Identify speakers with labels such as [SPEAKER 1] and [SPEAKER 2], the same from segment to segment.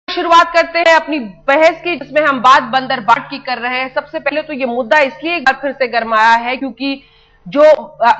[SPEAKER 1] शुरुआत करते हैं अपनी बहस की, जिसमें हम बात बंदर बाट की कर रहे हैं। सबसे पहले तो ये मुद्दा इसलिए एक बार फिर से गरमाया है क्योंकि जो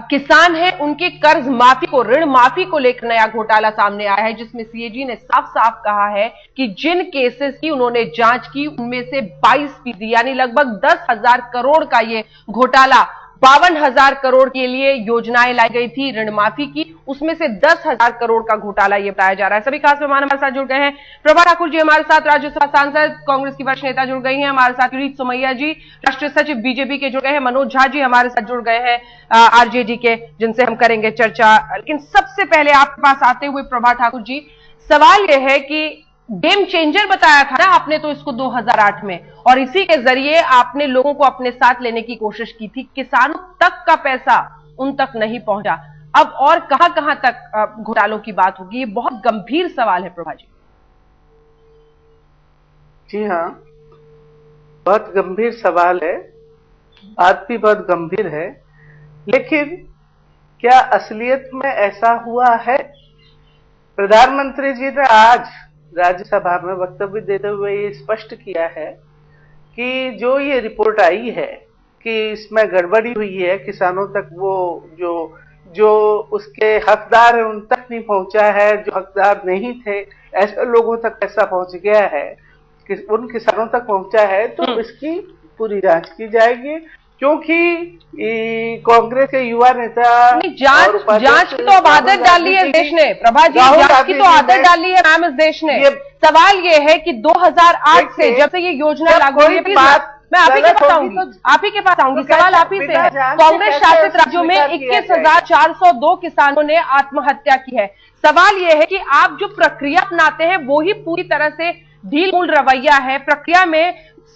[SPEAKER 1] किसान हैं उनके कर्ज माफी को, ऋण माफी को लेकर नया घोटाला सामने आया है, जिसमें सीएजी ने साफ साफ कहा है कि जिन केसेस की उन्होंने जांच की उनमें से 22% यानी लगभग 10,000 करोड़ का ये घोटाला, 52,000 करोड़ के लिए योजनाएं लाई गई थी ऋण माफी की, उसमें से 10,000 करोड़ का घोटाला ये बताया जा रहा है। सभी खास मेहमान हमारे साथ जुड़ गए हैं। प्रभा ठाकुर जी हमारे साथ, राज्यसभा सांसद, कांग्रेस की वरिष्ठ नेता जुड़ गई हैं हमारे साथ। किरीट सोमैया जी राष्ट्रीय सचिव बीजेपी के जुड़ गए हैं। मनोज झा जी हमारे साथ जुड़ गए हैं आरजेडी के, जिनसे हम करेंगे चर्चा। लेकिन सबसे पहले आपके पास आते हुए प्रभा ठाकुर जी, सवाल यह है कि गेम चेंजर बताया था ना आपने तो इसको 2008 में, और इसी के जरिए आपने लोगों को अपने साथ लेने की कोशिश की थी। किसानों तक का पैसा उन तक नहीं पहुंचा, अब और कहां तक घोटालों की बात होगी? ये बहुत गंभीर सवाल है प्रभा जी।
[SPEAKER 2] जी हाँ, बहुत गंभीर सवाल है, बात भी बहुत गंभीर है, लेकिन क्या असलियत में ऐसा हुआ है? प्रधानमंत्री जी ने आज राज्यसभा में वक्तव्य देते हुए ये स्पष्ट किया है कि जो ये रिपोर्ट आई है कि इसमें गड़बड़ी हुई है, किसानों तक वो जो उसके हकदार है उन तक नहीं पहुंचा है, जो हकदार नहीं थे ऐसे लोगों तक पैसा पहुंच गया है, उन किसानों तक पहुंचा है, तो इसकी पूरी जांच की जाएगी। क्योंकि कांग्रेस के युवा नेता
[SPEAKER 1] जांच की तो अब आदत डाली है देश ने, प्रभा जी, जांच की तो आदत डाली है मैम इस देश ने। सवाल ये है कि 2008 से जब से ये योजना लागू हुई है, मैं आप ही के पास आऊंगी, सवाल आप ही से है। कांग्रेस शासित राज्यों में 21,402 किसानों ने आत्महत्या की है। सवाल यह है कि आप जो प्रक्रिया अपनाते हैं वो ही पूरी तरह से ढील मूल रवैया है। प्रक्रिया में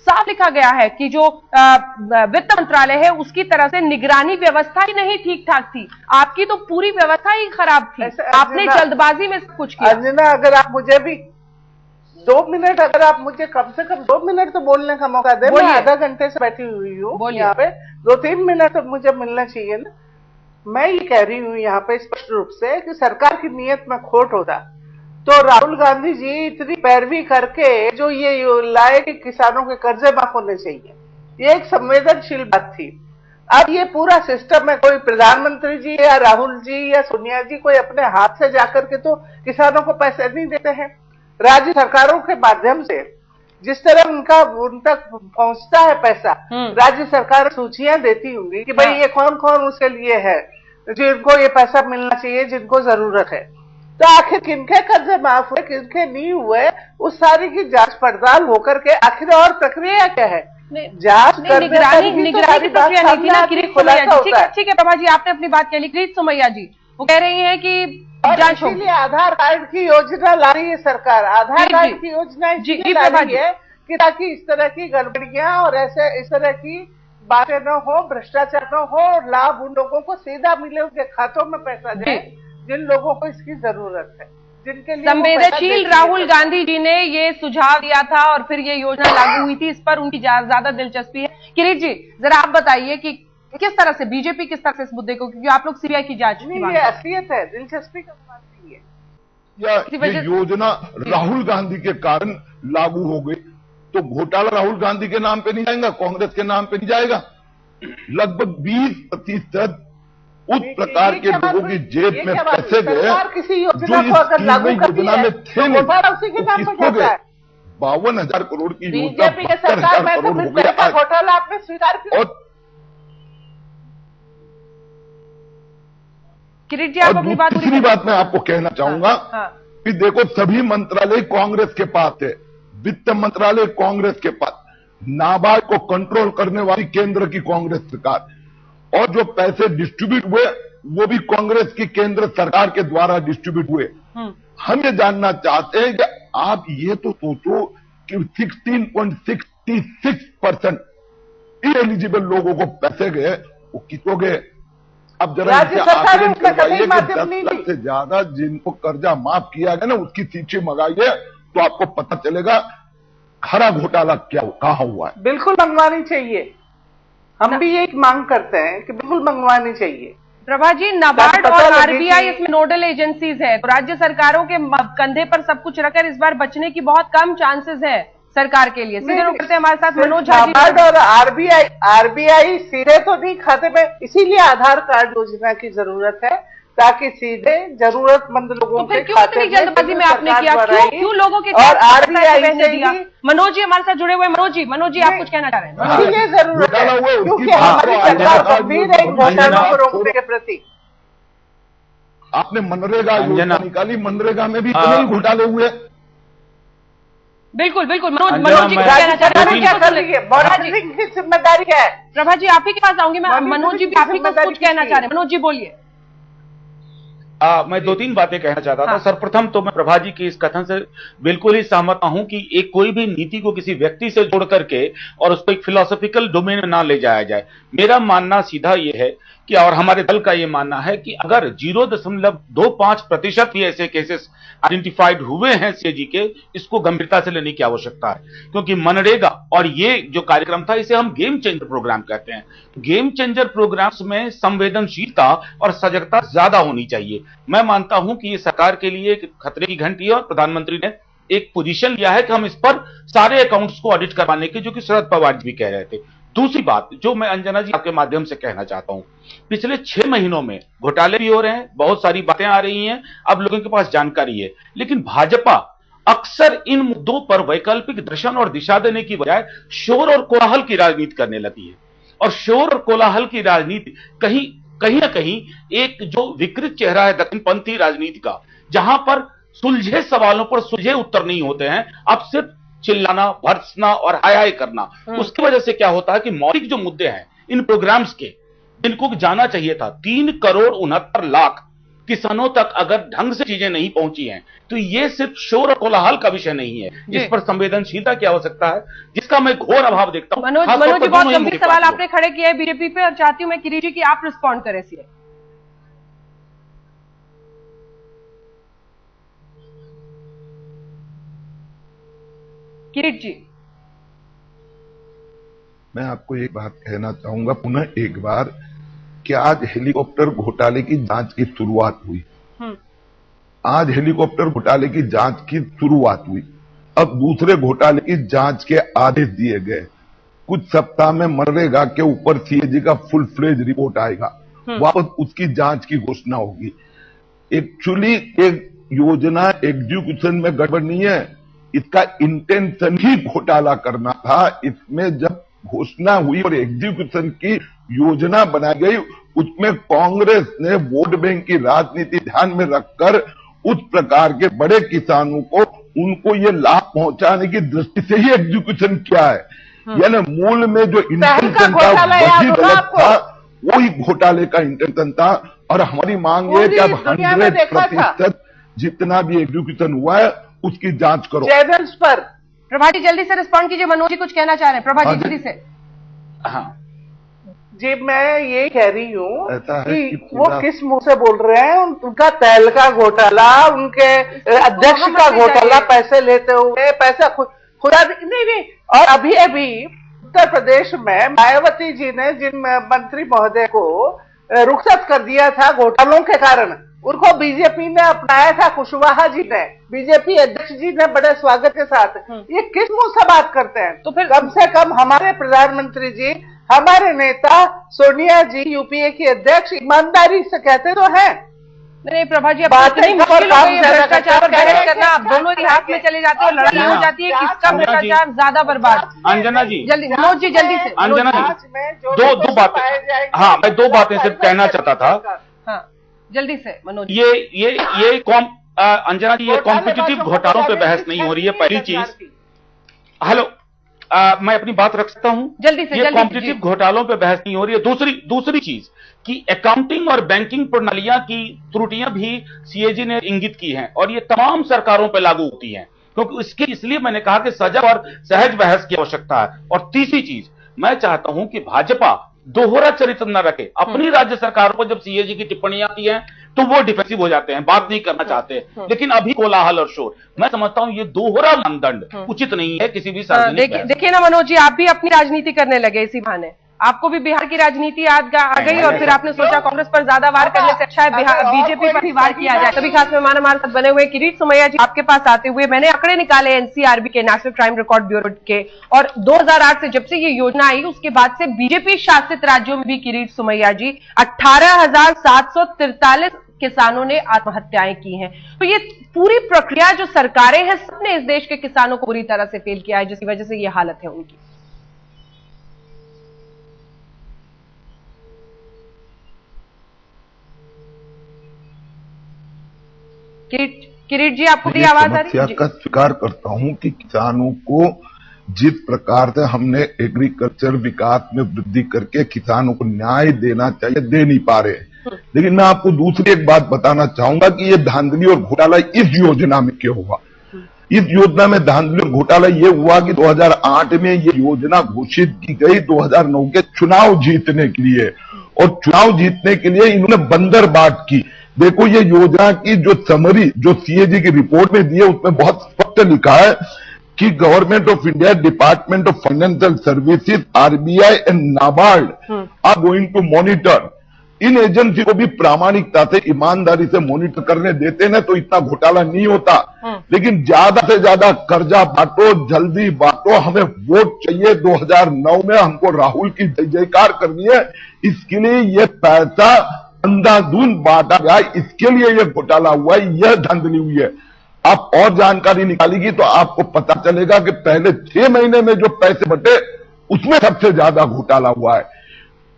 [SPEAKER 1] साफ लिखा गया है कि जो वित्त मंत्रालय है उसकी तरह से निगरानी व्यवस्था ही नहीं ठीक ठाक थी, आपकी तो पूरी व्यवस्था ही खराब थी, आपने जल्दबाजी में कुछ किया।
[SPEAKER 2] अंजना, अगर आप मुझे भी 2 मिनट, अगर आप मुझे कम से कम 2 मिनट तो बोलने का मौका दे, मैं आधा घंटे से बैठी हुई हूँ यहाँ पे, 2-3 मिनट तो मुझे मिलना चाहिए ना। मैं ये कह रही हूँ यहाँ पे स्पष्ट रूप से कि सरकार की नीयत में खोट होता तो राहुल गांधी जी इतनी पैरवी करके जो ये लाए कि किसानों के कर्जे माफ होने चाहिए, ये एक संवेदनशील बात थी। अब ये पूरा सिस्टम में कोई प्रधानमंत्री जी या राहुल जी या सोनिया जी कोई अपने हाथ से जाकर के तो किसानों को पैसे नहीं देते हैं। राज्य सरकारों के माध्यम से जिस तरह उन तक पहुंचता है पैसा, राज्य सरकार सूचियां देती होंगी कि भाई ये कौन कौन उसके लिए है जिनको ये पैसा मिलना चाहिए, जिनको जरूरत है। तो आखिर किनके कर्जे माफ हुए, किनके नहीं हुए, उस सारी की जांच पड़ताल होकर के आखिर और प्रक्रिया क्या है? जांच
[SPEAKER 1] निगरानी की प्रक्रिया नहीं थी ना। किरीट सोमैया जी, ठीक है प्रभा जी, आपने अपनी बात कह ली। किरीट सोमैया जी वो कह रही है कि जांच होगी।
[SPEAKER 2] आधार कार्ड की योजना ला रही है सरकार, आधार कार्ड की योजना इसलिए ला रही है कि ताकि इस तरह की गड़बड़ियां और इस तरह की बातें न हो, भ्रष्टाचार न हो, लाभ उन लोगों को सीधा मिले, उनके खातों में पैसा जाए जिन लोगों को इसकी जरूरत है, जिनके लिए
[SPEAKER 1] संवेदनशील राहुल गांधी जी ने ये सुझाव दिया था और फिर ये योजना लागू हुई थी। इस पर उनकी ज्यादा दिलचस्पी है। किरीट जी जरा आप बताइए कि किस तरह से बीजेपी किस तरह से इस मुद्दे को, क्योंकि आप लोग सीबीआई की जांच की
[SPEAKER 2] ये असलियत है, दिलचस्पी का बात नहीं है।
[SPEAKER 3] ये योजना राहुल गांधी के कारण लागू हो गई तो घोटाला राहुल गांधी के नाम पे नहीं जाएगा, कांग्रेस के नाम पे नहीं जाएगा। लगभग 20% उस प्रकार के लोगों की जेब में पैसे गए जो इस योजना में थे नहीं, किसको गए? 52,000 करोड़ की योजना 72,000 करोड़ हो गया
[SPEAKER 2] घोटाला आपने स्वीकार किया।
[SPEAKER 3] और दूसरी बात मैं आपको कहना चाहूंगा कि देखो सभी मंत्रालय कांग्रेस के पास है, वित्त मंत्रालय कांग्रेस के पास, नाबार्ड को कंट्रोल करने वाली केंद्र की कांग्रेस सरकार, और जो पैसे डिस्ट्रीब्यूट हुए वो भी कांग्रेस की केंद्र सरकार के द्वारा डिस्ट्रीब्यूट हुए। हम ये जानना चाहते हैं कि आप ये तो सोचो कि 16.66% इनएलिजिबल लोगों को पैसे गए, वो किसको गए? अब जरा इसे आकलन करवाइए कि 10 लाख से ज्यादा जिनको कर्जा माफ किया गया ना उसकी सूची मंगाइए तो आपको पता चलेगा खरा घोटाला कहां हुआ है।
[SPEAKER 2] बिल्कुल मंगवानी चाहिए, हम भी यही मांग करते हैं कि बिल्कुल मंगवानी चाहिए।
[SPEAKER 1] प्रभा जी, नाबार्ड और आरबीआई इसमें नोडल एजेंसीज है, तो राज्य सरकारों के कंधे पर सब कुछ रखकर इस बार बचने की बहुत कम चांसेस है सरकार के लिए। सीधे रुक करते हमारे साथ मनोज झा जी।
[SPEAKER 2] और आरबीआई सीधे तो नहीं खाते में, इसीलिए आधार कार्ड योजना की जरूरत है ताकि सीधे जरूरतमंद लोगों के खाते में।
[SPEAKER 1] जल्दबाजी में आपने किया, क्यों लोगों के
[SPEAKER 2] और आरबीआई से
[SPEAKER 1] दिया? मनोज जी हमारे साथ जुड़े हुए। मनोज जी आप कुछ कहना चाह रहे हैं?
[SPEAKER 2] इसीलिए जरूरत है क्योंकि हमारी सरकार गंभीर है घोटालों को रोकने के प्रति।
[SPEAKER 3] आपने मनरेगा योजना निकाली, मनरेगा में भी इतने घोटाले हुए।
[SPEAKER 1] बिल्कुल मनोज जी कहना चाह रहे हैं,
[SPEAKER 2] की जिम्मेदारी है।
[SPEAKER 1] प्रभा जी आप ही के पास आऊंगी मैं, मनोज जी भी आप ही को कुछ कहना चाह रहे हैं। मनोज जी बोलिए।
[SPEAKER 4] मैं 2-3 बातें कहना चाहता था। सर्वप्रथम तो मैं प्रभा जी के इस कथन से बिल्कुल ही सहमत हूं कि एक कोई भी नीति को किसी व्यक्ति से जोड़ करके और उसको एक फिलोसॉफिकल डोमेन में ना ले जाया जाए। मेरा मानना सीधा ये है कि, और हमारे दल का ये मानना है कि अगर 0.25% भी ऐसे केसेस आइडेंटिफाइड हुए हैं सीएजी के, इसको गंभीरता से लेने की आवश्यकता है, क्योंकि मनरेगा और ये जो कार्यक्रम था इसे हम गेम चेंजर प्रोग्राम कहते हैं। गेम चेंजर प्रोग्राम्स में संवेदनशीलता और सजगता ज्यादा होनी चाहिए। मैं मानता हूं कि ये सरकार के लिए एक खतरे की घंटी है और प्रधानमंत्री ने एक पोजीशन लिया है कि हम इस पर सारे अकाउंट्स को ऑडिट करवाने की, जो कि शरद पवार जी भी कह रहे थे। दूसरी बात जो मैं अंजना जी आपके माध्यम से कहना चाहता हूं, पिछले 6 महीनों में घोटाले भी हो रहे हैं, बहुत सारी बातें आ रही हैं, अब लोगों के पास जानकारी है, लेकिन भाजपा अक्सर इन मुद्दों पर वैकल्पिक दर्शन और दिशा देने की बजाय शोर और कोलाहल की राजनीति करने लगी है। और शोर और कोलाहल की राजनीति कहीं ना कहीं एक जो विकृत चेहरा है दक्षिणपंथी राजनीति का, जहां पर सुलझे सवालों पर सुलझे उत्तर नहीं होते हैं, अब सिर्फ चिल्लाना, भर्त्सना और हाय हाय करना। उसकी वजह से क्या होता है कि मौलिक जो मुद्दे हैं इन प्रोग्राम्स के, जिनको जाना चाहिए था, 3,69,00,000 किसानों तक अगर ढंग से चीजें नहीं पहुंची हैं, तो ये सिर्फ शोर और कोलाहल का विषय नहीं है, इस पर संवेदनशीलता की आवश्यकता है, जिसका मैं घोर अभाव देखता हूं।
[SPEAKER 1] मनोज जी बहुत गंभीर सवाल आपने खड़े किया है बीजेपी पे, और चाहती हूं मैं किरीट जी की आप रिस्पॉन्ड करें इसलिए। किरीट जी,
[SPEAKER 3] मैं आपको एक बात कहना चाहूंगा पुनः एक बार कि आज हेलीकॉप्टर घोटाले की जांच की शुरुआत हुई। आज हेलीकॉप्टर घोटाले की जांच की शुरुआत हुई, अब दूसरे घोटाले की जांच के आदेश दिए गए। कुछ सप्ताह में मनरेगा के ऊपर सीएजी का फुल फ्लेज रिपोर्ट आएगा, वापस उसकी जांच की घोषणा होगी। एक्चुअली एक योजना एग्जीक्यूशन में गड़बड़ नहीं है, इसका इंटेंशन ही घोटाला करना था। इसमें जब घोषणा हुई और एग्जीक्यूशन की योजना बनाई गई, उसमें कांग्रेस ने वोट बैंक की राजनीति ध्यान में रखकर उस प्रकार के बड़े किसानों को उनको ये लाभ पहुंचाने की दृष्टि से ही एग्जीक्यूशन किया है। यानी मूल में जो इंटेंशन था वही गलत था, वही घोटाले का इंटेंशन था। और हमारी मांग है कि अब 100% जितना भी एग्जीक्यूशन हुआ है उसकी जांच करो।
[SPEAKER 2] चैनल्स पर
[SPEAKER 1] प्रभा जी जल्दी से रिस्पॉन्ड कीजिए। मनोज जी कुछ कहना चाह रहे हैं, प्रभा जी जल्दी से।
[SPEAKER 2] हाँ जी, मैं ये कह रही हूँ कि वो किस मुंह से बोल रहे हैं। उनका तेल का घोटाला, उनके अध्यक्ष का घोटाला, पैसे लेते हुए पैसा खुदा नहीं। और अभी उत्तर प्रदेश में मायावती जी ने जिन मंत्री महोदय को रुखसत कर दिया था घोटालों के कारण, उनको बीजेपी ने अपनाया था, कुशवाहा जी ने, बीजेपी अध्यक्ष जी ने बड़े स्वागत के साथ। ये किस मुंह से बात करते हैं? तो फिर कम से कम हमारे प्रधानमंत्री जी, हमारे नेता सोनिया जी, यूपीए की अध्यक्ष, ईमानदारी से कहते तो हैं।
[SPEAKER 1] नहीं प्रभा जी, भ्रष्टाचार बहस करना आप दोनों के हाथ में चले जाते हैं, लड़ाई हो जाती है, किसका भ्रष्टाचार ज्यादा बर्बाद।
[SPEAKER 4] अंजना जी
[SPEAKER 1] जल्दी, मनोज जी जल्दी से।
[SPEAKER 4] अंजना जी दो बातें, हाँ मैं 2 बातें सिर्फ कहना चाहता था।
[SPEAKER 1] हाँ जल्दी से मनोज।
[SPEAKER 4] अंजना जी, ये कॉम्पिटिटिव घोटालों पे बहस नहीं हो रही है, पहली चीज। हेलो, मैं अपनी बात रख सकता हूं?
[SPEAKER 1] जल्दी से।
[SPEAKER 4] ये कॉम्पिटिटिव घोटालों पे बहस नहीं हो रही है। दूसरी चीज कि अकाउंटिंग और बैंकिंग प्रणालियां की त्रुटियां भी सीएजी ने इंगित की हैं और ये तमाम सरकारों पर लागू होती हैं, क्योंकि इसलिए मैंने कहा कि सजग और सहज बहस की आवश्यकता है। और तीसरी चीज, मैं चाहता हूं कि भाजपा दोहरा चरित्र न रखे। अपनी राज्य सरकारों पर जब सीएजी की टिप्पणियां आती हैं तो वो डिफेंसिव हो जाते हैं, बात नहीं करना चाहते। लेकिन अभी कोलाहल और शोर, मैं समझता हूं ये दोहरा मानदंड उचित नहीं है किसी भी सार्वजनिक।
[SPEAKER 1] देखिए ना मनोज जी, आप भी अपनी राजनीति करने लगे इसी बहाने। आपको भी बिहार की राजनीति याद आ गई और फिर आपने सोचा कांग्रेस पर ज्यादा वार करने से अच्छा है बीजेपी पर भी वार किया जाए। तभी खास मेहमान हमारे साथ बने हुए किरीट सोमैया जी, आपके पास आते हुए मैंने आंकड़े निकाले एनसीआरबी के, नेशनल क्राइम रिकॉर्ड ब्यूरो के, और 2008 से जब से ये योजना आई उसके बाद से बीजेपी शासित राज्यों में भी किरीट सोमैया जी 18,743 किसानों ने आत्महत्याएं की हैं। तो ये पूरी प्रक्रिया जो सरकारें हैं सबने इस देश के किसानों को पूरी तरह से फेल किया है, जिसकी वजह से ये हालत है उनकी। किरीट जी, आपको भी आवाज आ रही है?
[SPEAKER 3] समस्या का स्वीकार करता हूं कि किसानों को जिस प्रकार से हमने एग्रीकल्चर विकास में वृद्धि करके किसानों को न्याय देना चाहिए, दे नहीं पा रहे। लेकिन मैं आपको दूसरी एक बात बताना चाहूंगा कि ये धांधली और घोटाला इस योजना में क्यों हुआ। इस योजना में धांधली और घोटाला ये हुआ कि 2008 में ये योजना घोषित की गई 2009 के चुनाव जीतने के लिए, और चुनाव जीतने के लिए इन्होंने बंदर बाट की। देखो, ये योजना की जो समरी जो सीएजी की रिपोर्ट में दी है उसमें बहुत स्पष्ट लिखा है कि government of India, department of financial services, RBI and NABARD are going to monitor. इन एजेंसी को भी प्रामाणिकता से, ईमानदारी से मॉनिटर करने देते ना तो इतना घोटाला नहीं होता। लेकिन ज्यादा से ज्यादा कर्जा बांटो, जल्दी बांटो, हमें वोट चाहिए 2009 में, हमको राहुल की जय जयकार करनी है, इसके लिए ये पैसा अंधाधुंध बांटा गया, इसके लिए यह घोटाला हुआ है, यह धांधली हुई है। आप और जानकारी निकालेगी तो आपको पता चलेगा कि पहले 6 महीने में जो पैसे बटे उसमें सबसे ज्यादा घोटाला हुआ है।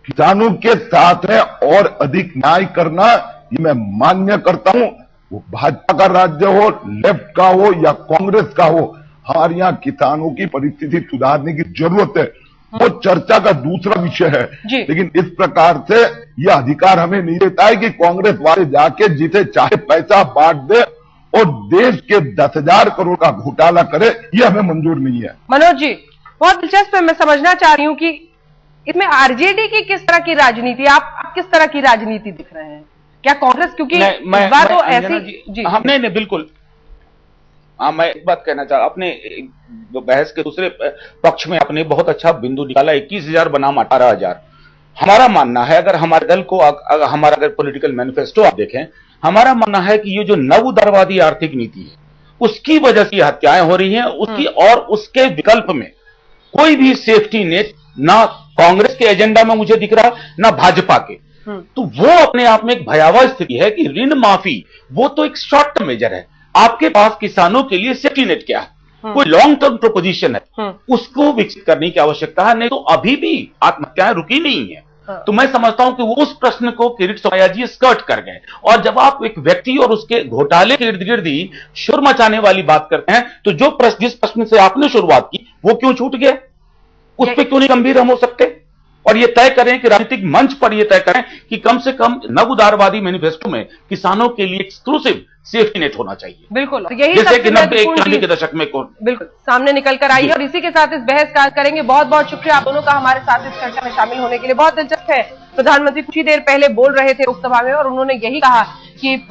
[SPEAKER 3] किसानों के साथ है और अधिक न्याय करना, ये मैं मान्य करता हूं। वो भाजपा का राज्य हो, लेफ्ट का हो या कांग्रेस का हो, हमारे यहां किसानों की परिस्थिति सुधारने की जरूरत है, वो चर्चा का दूसरा विषय है। लेकिन इस प्रकार से यह अधिकार हमें नहीं देता है कि कांग्रेस वाले जाके जिसे चाहे पैसा बांट दे और देश के 10,000 करोड़ का घोटाला करे, यह हमें मंजूर नहीं है।
[SPEAKER 1] मनोज जी, बहुत दिलचस्प है। मैं समझना चाह रही हूँ कि इसमें आरजेडी की किस तरह की राजनीति, आप किस तरह की राजनीति दिख रहे हैं? क्या कांग्रेस, क्योंकि इस बार तो ऐसी जी
[SPEAKER 4] हमने नहीं, बिल्कुल मैं एक बात कहना चाह, अपने बहस के दूसरे पक्ष में आपने बहुत अच्छा बिंदु निकाला, 21,000 बनाम 18,000। हमारा मानना है, अगर हमारे दल को हमारा अगर पॉलिटिकल मैनिफेस्टो आप देखें, हमारा मानना है कि ये जो नव उदारवादी आर्थिक नीति है उसकी वजह से हत्याएं हो रही हैं, उसकी और उसके विकल्प में कोई भी सेफ्टी नेट ना कांग्रेस के एजेंडा में मुझे दिख रहा, ना भाजपा के। तो वो अपने आप में एक भयावह स्थिति है कि ऋण माफी वो तो एक शॉर्ट टर्म मेजर है, आपके पास किसानों के लिए सेफ्टी नेट क्या है, कोई लॉन्ग टर्म प्रोपोजिशन है, उसको विकसित करने की आवश्यकता है। नहीं तो अभी भी आत्महत्याएं रुकी नहीं है। तो मैं समझता हूं कि वो उस प्रश्न को किरीट सोमैया जी स्कर्ट कर गए, और जब आप एक व्यक्ति और उसके घोटाले के इर्द गिर्द ही शोर मचाने वाली बात करते हैं, तो जो प्रश्न, जिस प्रश्न से आपने शुरुआत की वो क्यों छूट गया, उस पर क्यों नहीं गंभीर हम हो सकते, और ये तय करें कि राजनीतिक मंच पर ये तय करें कि कम से कम नव उदारवादी मैनिफेस्टो में किसानों के लिए एक्सक्लूसिव सेफ्टी नेट होना चाहिए।
[SPEAKER 1] बिल्कुल, तो यही
[SPEAKER 4] जैसे कि 90 के दशक में
[SPEAKER 1] बिल्कुल सामने निकल कर आई है। और इसी के साथ इस बहस का करेंगे। बहुत बहुत शुक्रिया आप दोनों का हमारे साथ इस चर्चा में शामिल होने के लिए। बहुत दिलचस्प है, प्रधानमंत्री कुछ ही देर पहले बोल रहे थे लोकसभा में और उन्होंने यही कहा कि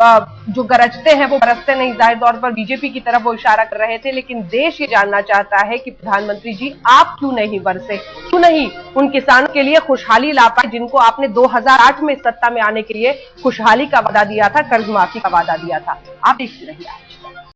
[SPEAKER 1] जो गरजते हैं वो बरसते नहीं। जाहिर तौर पर बीजेपी की तरफ वो इशारा कर रहे थे, लेकिन देश ये जानना चाहता है कि प्रधानमंत्री जी आप क्यों नहीं बरसे, क्यों नहीं उन किसानों के लिए खुशहाली ला पाए जिनको आपने 2008 में सत्ता में आने के लिए खुशहाली का वादा दिया था, कर्ज माफी का वादा दिया था। आप देखते रहिए आज।